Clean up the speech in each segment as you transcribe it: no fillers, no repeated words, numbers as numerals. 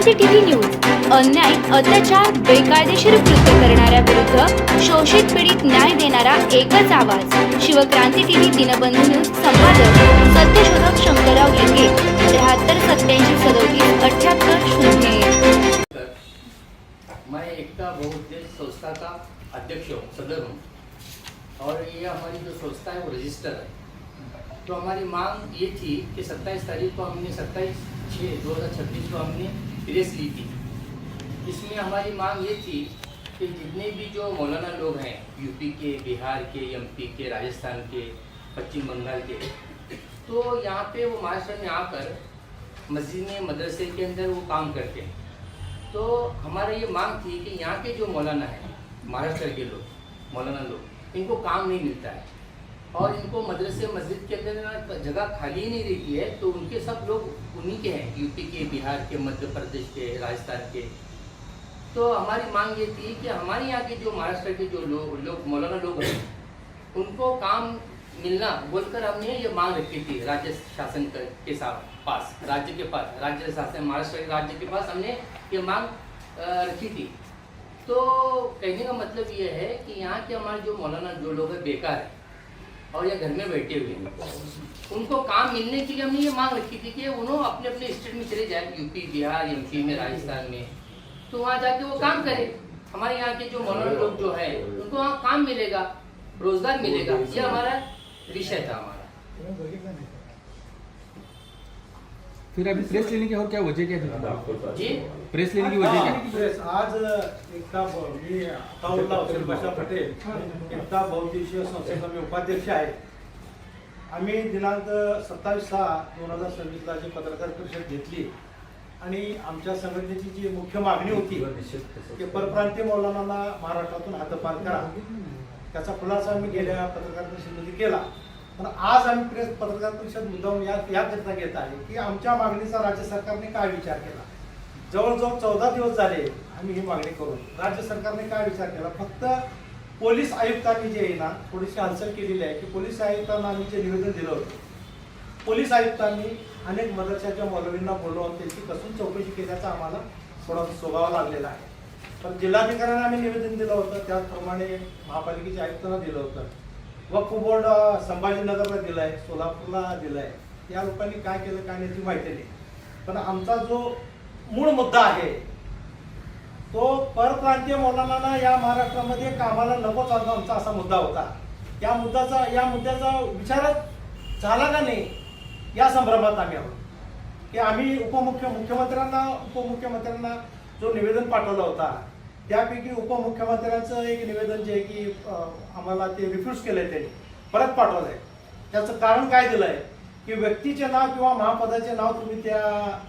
Shivkranti TV news अन्याय, अत्याचार, बेकायदेशीर कृत्य करणाऱ्या विरुद्ध शोषित पीडित न्याय देणारा एकच आवाज। शिवक्रांती टीव्ही दिनबंधू न्यूज संपादक सत्यशोधक शंकरराव लिंगे 73 87 37 0। मैं एकता बहुउद्देश्य संस्था का अध्यक्ष हूँ, सदर हूँ, और ये हमारी जो संस्था है वो रजिस्टर है। तो हमारी मांग ये थी कि 27 तारीख को हमने 27/6/2026 को हमने प्रेस ली थी। इसमें हमारी मांग ये थी कि जितने भी जो मौलाना लोग हैं यूपी के, बिहार के, एमपी के, राजस्थान के, पश्चिम बंगाल के, तो यहाँ पे वो महाराष्ट्र में आकर मस्जिद में, मदरसे के अंदर वो काम करते हैं। तो हमारा ये मांग थी कि यहाँ के जो मौलाना हैं, महाराष्ट्र के लोग, मौलाना लोग, इनको काम नहीं मिलता है और इनको मदरसे मस्जिद के अंदर जगह खाली नहीं रहती है, तो उनके सब लोग उन्हीं के हैं, यूपी के, बिहार के, मध्य प्रदेश के, राजस्थान के। तो हमारी मांग ये थी कि हमारे यहाँ के जो महाराष्ट्र के जो लोग मौलाना लोग हैं, उनको काम मिलना बोलकर हमने ये मांग रखी थी राज्य शासन के पास, राज्य के पास, राज्य शासन महाराष्ट्र के राज्य के पास हमने ये मांग रखी थी। तो कहने का मतलब ये है कि यहाँ के हमारे जो मौलाना जो लोग हैं बेकार है और या घर में बैठे हुए हैं, उनको काम मिलने के लिए हमने ये मांग रखी थी कि उन्होंने अपने अपने स्टेट में चले जाए, यूपी, बिहार, एमपी में, राजस्थान में, तो वहाँ जाके वो काम करे। हमारे यहाँ के जो मौलाना लोग जो है उनको वहाँ काम मिलेगा, रोजगार मिलेगा। ये हमारा विषय था हमारा। फिर अभी प्रेस लेने की और क्या वजह क्या थी जी, प्रेस लेने की वजह क्या? प्रेस आज एकता मी अताउल्ला हुसेन बाशा पटेल एकता बहुउद्देशीय संस्थेचा मी उपाध्यक्ष आहे। आम्ही दिनांक 27/6/2026 जी पत्रकार परिषद घेतली आणि आमच्या संघटनेची जी मुख्य मागणी होती की परप्रांतीय मौलानांना महाराष्ट्रातून हद्दपार करा, त्याचा खुलासा आम्ही गेल्या पत्रकार परिषदेमध्ये केला। पण आज आम्ही पत्रकार परिषद मुद्दाम याकरता घेत आहे की आमच्या मागणीचा राज्य सरकारने काय विचार केला। जवळजवळ 14 दिवस झाले आम्ही ही मागणी करून, राज्य सरकारने काय विचार केला, फक्त पोलीस आयुक्तांनी जे आहे ना थोडीशी हालचाल केलेली आहे की पोलीस आयुक्तांना आम्ही जे निवेदन दिलं होतं, पोलीस आयुक्तांनी अनेक मदरशाच्या मौलवींना बोलवून त्यांची कसून चौकशी केल्याचा आम्हाला थोडासा सोगावा लागलेला आहे। पण जिल्हाधिकाऱ्यांना आम्ही निवेदन दिलं होतं, त्याचप्रमाणे महापालिकेच्या आयुक्तांना दिलं होतं, वक्फ बोर्ड संभाजीनगरला दिलाय, सोलापूरला दिलाय। या लोकांनी काय केलं काय नाही ती माहिती नाही, पण आमचा जो मूळ मुद्दा आहे तो परप्रांतीय मौलानांना या महाराष्ट्रामध्ये कामाला नकोच आमचा असा मुद्दा होता। या मुद्द्याचा विचारच झाला का नाही या संभ्रमात आम्ही आहोत की आम्ही उपमुख्यमंत्र्यांना जो निवेदन पाठवला होता त्यापैकी उपमुख्यमंत्र्यांचं एक निवेदन जे आहे की आम्हाला ते रिफ्यूज केलंय, त्यांनी परत पाठवलंय। त्याचं कारण काय दिलंय की व्यक्तीचे नाव किंवा महापदाचे नाव तुम्ही त्या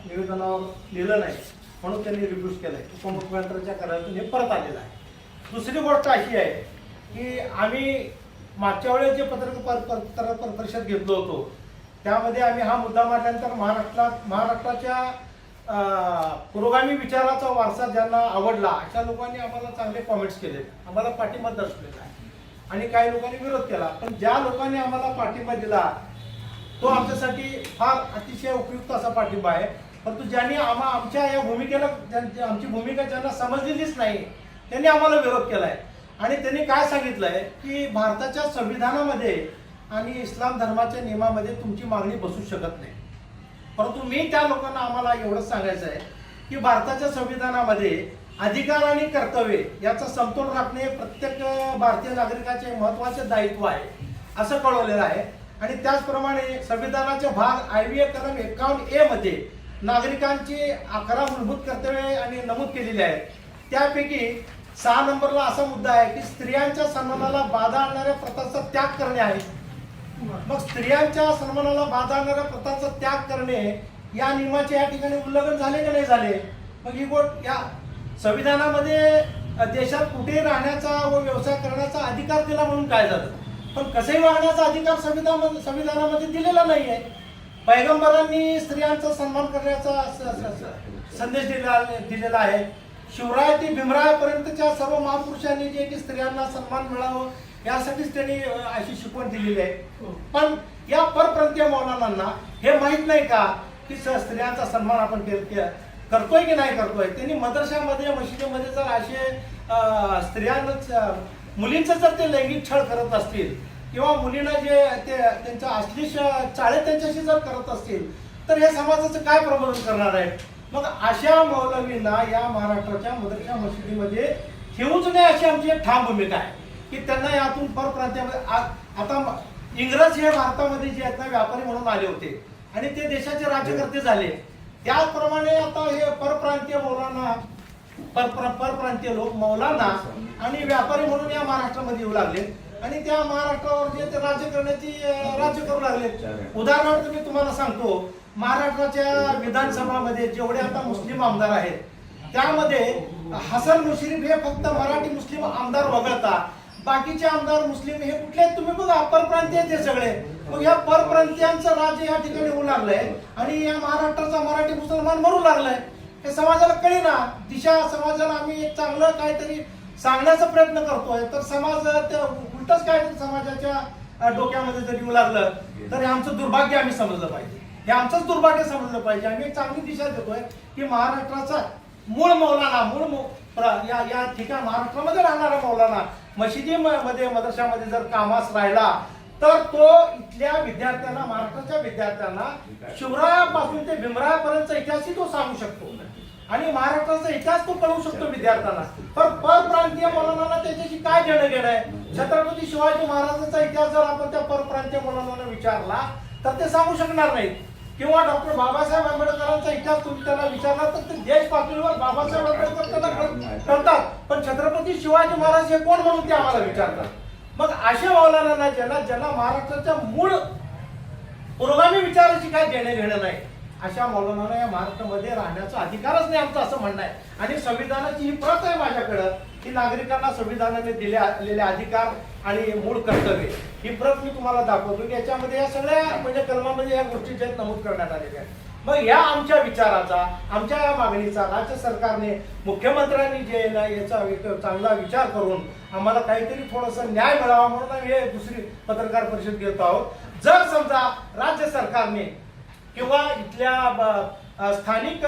निवेदनावर लिहिलं नाही म्हणून त्यांनी रिफ्यूज केलंय। उपमुख्यमंत्र्यांच्या कार्यालयातून हे परत आलेलं आहे। दुसरी गोष्ट अशी आहे की आम्ही मागच्या वेळेस जे पत्रकार परिषद घेतलो होतो त्यामध्ये आम्ही हा मुद्दा मांडल्यानंतर महाराष्ट्राच्या पुरोगामी विचाराचा वारसा ज्यांना आवडला अशा लोकांनी आम्हाला चांगले कॉमेंट्स केले, आम्हाला पाठिंबा दर्शवलेला आहे आणि काही लोकांनी विरोध केला। पण ज्या लोकांनी आम्हाला पाठिंबा दिला तो आमच्यासाठी फार अतिशय उपयुक्त असा पाठिंबा आहे। परंतु ज्यांनी आमच्या या भूमिकेला आमची भूमिका ज्यांना समजलेलीच नाही त्यांनी आम्हाला विरोध केलाय आणि त्यांनी काय सांगितलंय की भारताच्या संविधानामध्ये आणि इस्लाम धर्माच्या नियमामध्ये तुमची मागणी बसू शकत नाही। परंतु मी त्या लोकांना आम्हाला एवढंच सांगायचं आहे की भारताच्या संविधानामध्ये अधिकार आणि कर्तव्य याचा समतोल राखणे प्रत्येक भारतीय नागरिकाचे महत्त्वाचे दायित्व आहे असं कळवलेलं आहे। आणि त्याचप्रमाणे संविधानाचे भाग IVA कलम 51A मध्ये नागरिकांची 11 मूलभूत कर्तव्ये आणि नमूद केलेली आहेत। त्यापैकी 6 नंबरला असा मुद्दा आहे की स्त्रियांच्या सन्मानाला बाधा आणणाऱ्या प्रथांचा त्याग करणे आहे। मग स्त्रियांच्या सन्मानाला बाधा आणणाऱ्या प्रथांचा त्याग करणे या नियमाचे या ठिकाणी उल्लंघन झाले की नाही झाले? मग ही गोष्ट या संविधानामध्ये देशात कुठेही राहण्याचा व व्यवसाय करण्याचा अधिकार दिला म्हणून काय झालं, पण कसंही वागण्याचा अधिकार संविधानामध्ये दिलेला नाही आहे। पैगंबरांनी स्त्रियांचा सन्मान करण्याचा संदेश दिलेला आहे। शिवराय ते भीमरायापर्यंतच्या सर्व महापुरुषांनी जे की स्त्रियांना सन्मान मिळावं यासाठीच त्यांनी अशी शिकवण दिलेली आहे। पण या परप्रांतीय मौलानांना हे माहित नाही का की स्त्रियांचा सन्मान आपण करतोय की नाही करतोय. त्यांनी मदरशामध्ये मशिदीमध्ये जर असे स्त्रियांनाच मुलींचं जर ते लैंगिक छळ करत असतील किंवा मुलींना जे ते त्यांच्या अश्लील चाळे त्यांच्याशी जर करत असतील तर हे समाजाचं काय प्रबोधन करणार आहे. मग अशा मौलवींना या महाराष्ट्राच्या मदरशा मशिदीमध्ये ठेवूच नाही अशी आमची एक ठाम भूमिका आहे की त्यांना यातून परप्रांतामध्ये आता इंग्रज हे भारतामध्ये जे आहेत ना व्यापारी म्हणून आले होते आणि ते देशाचे राज्यकर्ते झाले. त्याचप्रमाणे आता हे परप्रांतीय मौलाना परप्रांतीय लोक मौलाना आणि व्यापारी म्हणून या महाराष्ट्रामध्ये येऊ लागले आणि त्या महाराष्ट्रावर जे ते राज्य करू लागले. उदाहरणार्थ मी तुम्हाला सांगतो, महाराष्ट्राच्या विधानसभामध्ये जेवढे आता मुस्लिम आमदार आहेत त्यामध्ये हसन मुश्रीफ हे फक्त मराठी मुस्लिम आमदार वगळता बाकीचे आमदार मुस्लिम हे कुठले तुम्ही बघा परप्रांतीय आहेत हे सगळे. मग या परप्रांतीयांचं राज्य या ठिकाणी होऊ लागलंय आणि या महाराष्ट्राचा मराठी मुसलमान मरू लागलाय. हे समाजाला कळेना दिशा. समाजाला आम्ही एक चांगलं काहीतरी सांगण्याचा प्रयत्न करतोय तर समाज त्या उलटच काहीतरी समाजाच्या डोक्यामध्ये जर येऊ लागलं तर हे आमचं दुर्भाग्य आम्ही समजलं पाहिजे. हे आमचंच दुर्भाग्य समजलं पाहिजे. आम्ही एक चांगली दिशा देतोय की महाराष्ट्राचा मूळ मौलाना या ठिकाणी महाराष्ट्रामध्ये राहणारा मौलाना मशिदीमध्ये मदरशामध्ये जर कामास राहिला तर तो इथल्या विद्यार्थ्यांना महाराष्ट्राच्या विद्यार्थ्यांना शिवरायापासून ते भीमरायापर्यंतचा इतिहासही तो सांगू शकतो आणि महाराष्ट्राचा इतिहास तो कळवू शकतो विद्यार्थ्यांना. पण परप्रांतीय मौलाना त्याच्याशी काय देणं घेणं आहे. छत्रपती शिवाजी महाराजांचा इतिहास जर आपण त्या परप्रांतीय मौलाना विचारला तर ते सांगू शकणार नाहीत किंवा डॉक्टर बाबासाहेब आंबेडकरांचा इतिहास तुम्ही त्यांना विचारला तर ते देश पातळीवर बाबासाहेब आंबेडकर त्यांना कळतात पण छत्रपती शिवाजी महाराज हे कोण म्हणून ते आम्हाला विचारतात. मग अशा मौलाना ज्यांना महाराष्ट्राच्या मूळ पुरोगामी विचाराची काय देणे घेणं नाही अशा मौलाना या महाराष्ट्रामध्ये राहण्याचा अधिकारच नाही आमचं असं म्हणणं आहे. आणि संविधानाची ही प्रत आहे माझ्याकडं की नागरिकांना संविधानाने दिलेले अधिकार आणि मूळ कर्तव्य ही प्रत मी तुम्हाला दाखवतो की याच्यामध्ये या सगळ्या म्हणजे कलमामध्ये या गोष्टी ज्या नमूद करण्यात आलेल्या आहेत. मग या आमच्या विचाराचा आमच्या या मागणीचा राज्य सरकारने मुख्यमंत्र्यांनी जे याचा चांगला विचार करून आम्हाला काहीतरी थोडंसं न्याय मिळावा म्हणून आम्ही हे दुसरी पत्रकार परिषद घेत आहोत. जर समजा राज्य सरकारने किंवा इथल्या स्थानिक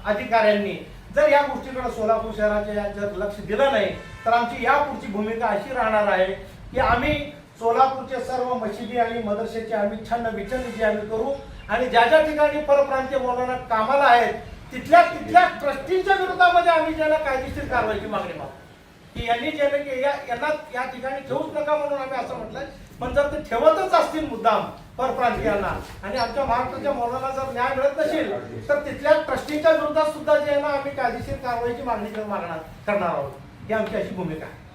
अधिकाऱ्यांनी जर या गोष्टीकडे सोलापूर शहराच्या जर लक्ष दिलं नाही तर आमची यापुढची भूमिका अशी राहणार आहे की आम्ही सोलापूरचे सर्व मशिदी आणि मदरशाची आम्ही छन्न विछन्न जी आम्ही करू आणि ज्या ज्या ठिकाणी परप्रांतीय मौलाना कामाला आहेत तिथल्या ट्रस्टींच्या विरोधामध्ये आम्ही ज्याला कायदेशीर कारवाईची मागणी मागतो की यांनी जे की यांना या ठिकाणी ठेवूच नका म्हणून आम्ही असं म्हटलंय. पण जर ते ठेवतच असतील मुद्दाम परप्रांतीयांना आणि आमच्या महाराष्ट्राच्या मौलाना जर न्याय मिळत नसेल तर तिथल्या ट्रस्टीच्या विरोधात सुद्धा जे आहे ना आम्ही कायदेशीर कारवाईची मागणी करणार आहोत. ही आमची अशी भूमिका आहे.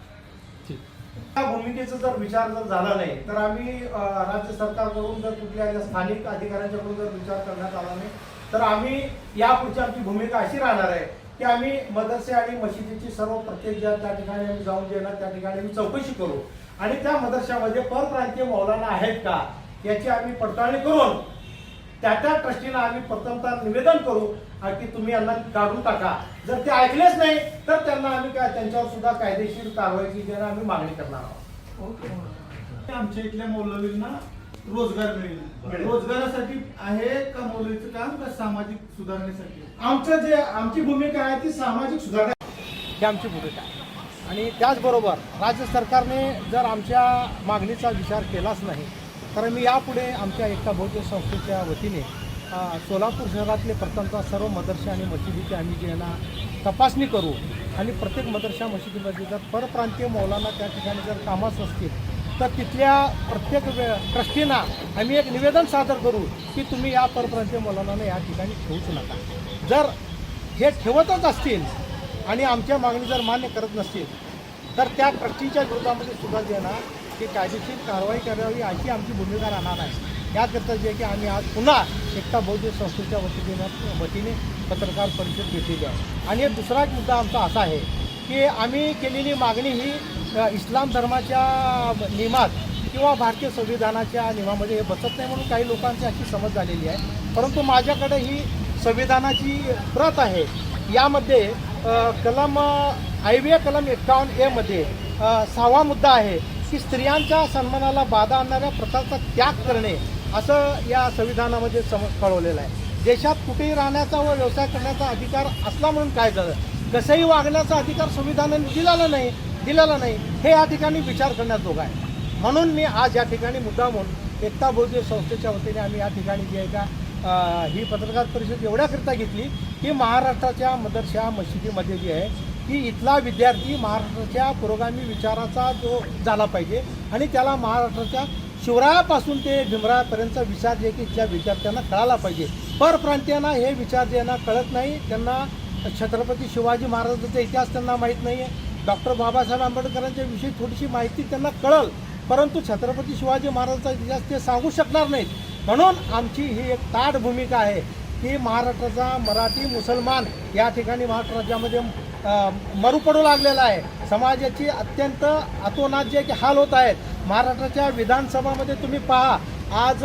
या भूमिकेचा जर विचार जर झाला नाही तर आम्ही राज्य सरकारकडून जर कुठल्या स्थानिक अधिकाऱ्यांच्याकडून जर विचार करण्यात आला नाही तर आम्ही यापुढची आमची भूमिका अशी राहणार आहे की आम्ही मदरसे आणि मशिदीची सर्व प्रत्येक ज्या त्या ठिकाणी आम्ही जाऊन जे ना त्या ठिकाणी आम्ही चौकशी करू आणि त्या मदरशामध्ये परप्रांतीय मौलाना आहेत का याची आम्ही पडताळणी करून त्या ट्रस्टीला आम्ही प्रथमतः निवेदन करू की तुम्ही यांना काढून टाका. जर ते ऐकलेच नाही तर त्यांना आम्ही त्यांच्यावर सुद्धा कायदेशीर कारवाईची ज्यांना आम्ही मागणी करणार आहोत. आमच्या इथल्या मौलवींना रोजगार मिळेल. रोजगारासाठी आहे का मौलवीचं काम का सामाजिक सुधारणेसाठी. आमची भूमिका आहे ती सामाजिक सुधारणा ही आमची भूमिका आहे. आणि त्याचबरोबर राज्य सरकारने जर आमच्या मागणीचा विचार केलाच नाही तर मी यापुढे आमच्या एकता बौद्ध संस्थेच्या वतीने सोलापूर शहरातले प्रथमतः सर्व मदरसे आणि मशिदीची आम्ही जे ना तपासणी करू आणि प्रत्येक मदरशा मशिदीमध्ये जर परप्रांतीय मौलाना त्या ठिकाणी जर कामास असतील तर तिथल्या प्रत्येक ट्रस्टींना आम्ही एक निवेदन सादर करू की तुम्ही या परप्रांतीय मौलानाने या ठिकाणी ठेवूच नका. जर हे ठेवतच असतील आणि आमच्या मागणी जर मान्य करत नसतील तर त्या ट्रस्टीच्या विरोधामध्ये सुद्धा जे ना की कायदेशीर कारवाई करावी अशी आमची भूमिका राहणार आहे. याकरता जे की आम्ही आज पुन्हा एकता बौद्ध संस्थेच्या वतीने पत्रकार परिषद घेतलेली आहे. आणि दुसरा एक मुद्दा आमचा असा आहे की आम्ही केलेली मागणी ही इस्लाम धर्माच्या नियमात किंवा भारतीय संविधानाच्या नियमामध्ये हे बसत नाही म्हणून काही लोकांची अशी समज झालेली आहे. परंतु माझ्याकडे ही संविधानाची प्रत आहे. यामध्ये कलम आयव्य कलम 51A मध्ये 6वा मुद्दा आहे की स्त्रियांच्या सन्मानाला बाधा आणणाऱ्या प्रकारचा त्याग करणे असं या संविधानामध्ये कळवलेलं आहे. देशात कुठेही राहण्याचा व व्यवसाय करण्याचा अधिकार असला म्हणून काय झालं, कसंही वागण्याचा अधिकार संविधानाने दिलेला नाही हे या ठिकाणी विचार करण्याजोगा आहे. म्हणून मी आज या ठिकाणी मुद्दामून एकता बौद्ध संस्थेच्या वतीने आम्ही या ठिकाणी जी आहे का ही पत्रकार परिषद एवढ्याकरिता घेतली की महाराष्ट्राच्या मदरशा मशिदीमध्ये जी आहे की इथला विद्यार्थी महाराष्ट्राच्या पुरोगामी विचाराचा जो झाला पाहिजे आणि त्याला महाराष्ट्राच्या शिवरायापासून ते भीमरायापर्यंतचा विचार जे की इथल्या विद्यार्थ्यांना कळाला पाहिजे. परप्रांतीयांना हे विचार ज्यांना कळत नाही, त्यांना छत्रपती शिवाजी महाराजांचा इतिहास त्यांना माहीत नाही आहे, डॉक्टर बाबासाहेब आंबेडकरांच्या विषयी थोडीशी माहिती त्यांना कळल, परंतु छत्रपती शिवाजी महाराजांचा इतिहास ते सांगू शकणार नाहीत. म्हणून आमची ही एक ताठ भूमिका आहे की महाराष्ट्राचा मराठी मुसलमान या ठिकाणी महाराष्ट्र राज्यामध्ये मरू पडू लागलेला आहे. समाजाची अत्यंत अतोनात जे की हाल होत आहेत. महाराष्ट्राच्या विधानसभामध्ये तुम्ही पहा, आज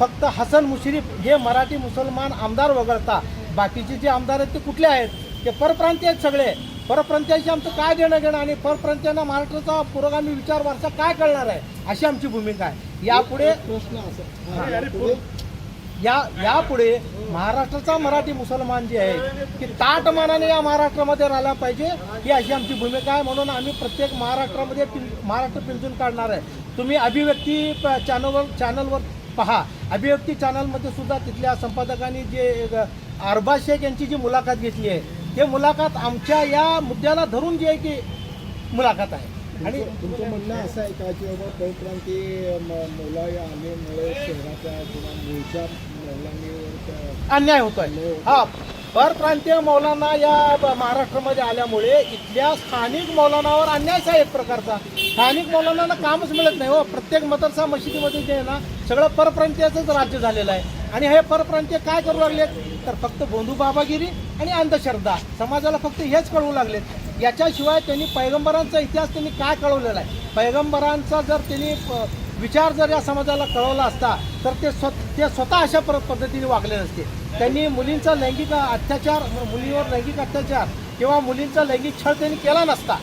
फक्त हसन मुश्रीफ हे मराठी मुसलमान आमदार वगळता बाकीचे जे आमदार आहेत ते कुठले आहेत, ते परप्रांतीय आहेत सगळे. परप्रांतीयांशी आमचं काय देणं घेणं आणि परप्रांतीयांना महाराष्ट्राचा पुरोगामी विचार वारसा काय कळणार आहे, अशी आमची भूमिका आहे. यापुढे यापुढे महाराष्ट्राचा मराठी मुसलमान जे आहे की ताट मानाने या महाराष्ट्रामध्ये राहायला पाहिजे ही अशी आमची भूमिका आहे. म्हणून आम्ही प्रत्येक महाराष्ट्र पिंजून काढणार आहे. तुम्ही अभिव्यक्ती चॅनलवर पहा, अभिव्यक्ती चॅनलमध्ये सुद्धा तिथल्या संपादकांनी जे अरबाज शेख यांची जी मुलाखत घेतली आहे ते मुलाखत आमच्या या मुद्द्याला धरून जी आहे की मुलाखत आहे. आणि तुमचं म्हणणं असं आहे का की बाबा परप्रांतीय मुलं आल्यामुळे शहराच्या किंवा मूळच्या मुलांनी अन्याय होतोय. हा, परप्रांतीय मौलाना या महाराष्ट्रामध्ये आल्यामुळे इथल्या स्थानिक मौलानावर अन्यायच आहे एक प्रकारचा. स्थानिक मौलानांना कामच मिळत नाही हो. प्रत्येक मदरसा मशिदीमध्ये जे आहे ना सगळं परप्रांतीयाचंच राज्य झालेलं आहे. आणि हे परप्रांतीय काय करू लागलेत तर फक्त बोंधू बाबागिरी आणि अंधश्रद्धा समाजाला फक्त हेच कळवू लागलेत. याच्याशिवाय त्यांनी पैगंबरांचा इतिहास त्यांनी काय कळवलेला आहे, पैगंबरांचा जर त्यांनी विचार जर या समाजाला कळवला असता तर ते स्वतः अशा पद्धतीने वागले नसते. त्यांनी मुलींचा लैंगिक अत्याचार, मुलीवर लैंगिक अत्याचार किंवा मुलींचा लैंगिक छळ त्यांनी केला नसता.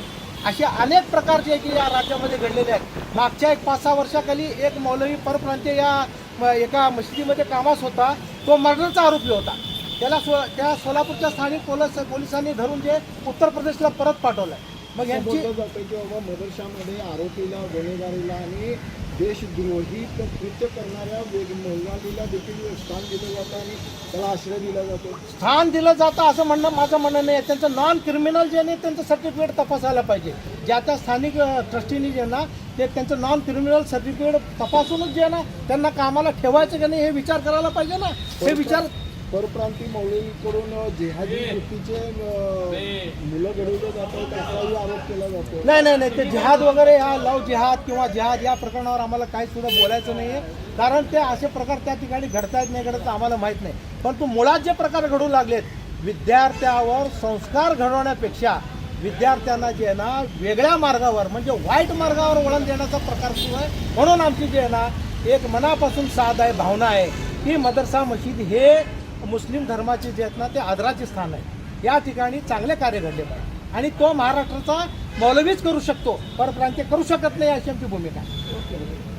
असे अनेक प्रकारचे की या राज्यामध्ये घडलेले आहेत. मागच्या 5-6 वर्षाखाली एक मौलवी परप्रांतीय या एका मशिदीमध्ये कामास होता. तो मर्डरचा आरोपी होता. त्या सोलापूरच्या स्थानिक पोलिसांनी धरून जे उत्तर प्रदेशला परत पाठवलं. मग यांची जातं की बाबा मदरशामध्ये आरोपीला, गुन्हेगारीला आणि देशद्रोही कृत्य करणाऱ्या महिलांना देखील स्थान दिलं जातं आणि त्याला आश्रय दिला जातो. स्थान दिलं जातं असं म्हणणं माझं म्हणणं नाही. त्यांचं नॉन क्रिमिनल जे नाही त्यांचं सर्टिफिकेट तपासायला पाहिजे. ज्या त्या स्थानिक ट्रस्टीनी जे ना ते त्यांचं नॉन क्रिमिनल सर्टिफिकेट तपासूनच जे ना त्यांना कामाला ठेवायचं की नाही हे विचार करायला पाहिजे ना. हे विचार परप्रांती मौलवीकडून जिहादी वृत्तीचे मुलं घडवलं जातात असाही आरोप केला जातो. नाही ते जिहाद वगैरे हा लव जिहाद किंवा जिहाद या प्रकरणावर आम्हाला काही सुद्धा बोलायचं नाही आहे. कारण ते असे प्रकार त्या ठिकाणी घडतायत नाही घडत आम्हाला माहीत नाही. परंतु मुळात जे प्रकार घडू लागलेत विद्यार्थ्यावर संस्कार घडवण्यापेक्षा विद्यार्थ्यांना जे आहे ना वेगळ्या मार्गावर म्हणजे वाईट मार्गावर वळण देण्याचा प्रकार सुरू आहे. म्हणून आमची जे आहे ना एक मनापासून साध आहे, भावना आहे की मदरसा मशीद हे मुस्लिम धर्माचे जे आहेत ना ते आदराचे स्थान आहे. या ठिकाणी चांगले कार्य घडले पाहिजे आणि तो महाराष्ट्राचा मौलवीच करू शकतो, परप्रांतीय करू शकत नाही अशी आमची भूमिका आहे.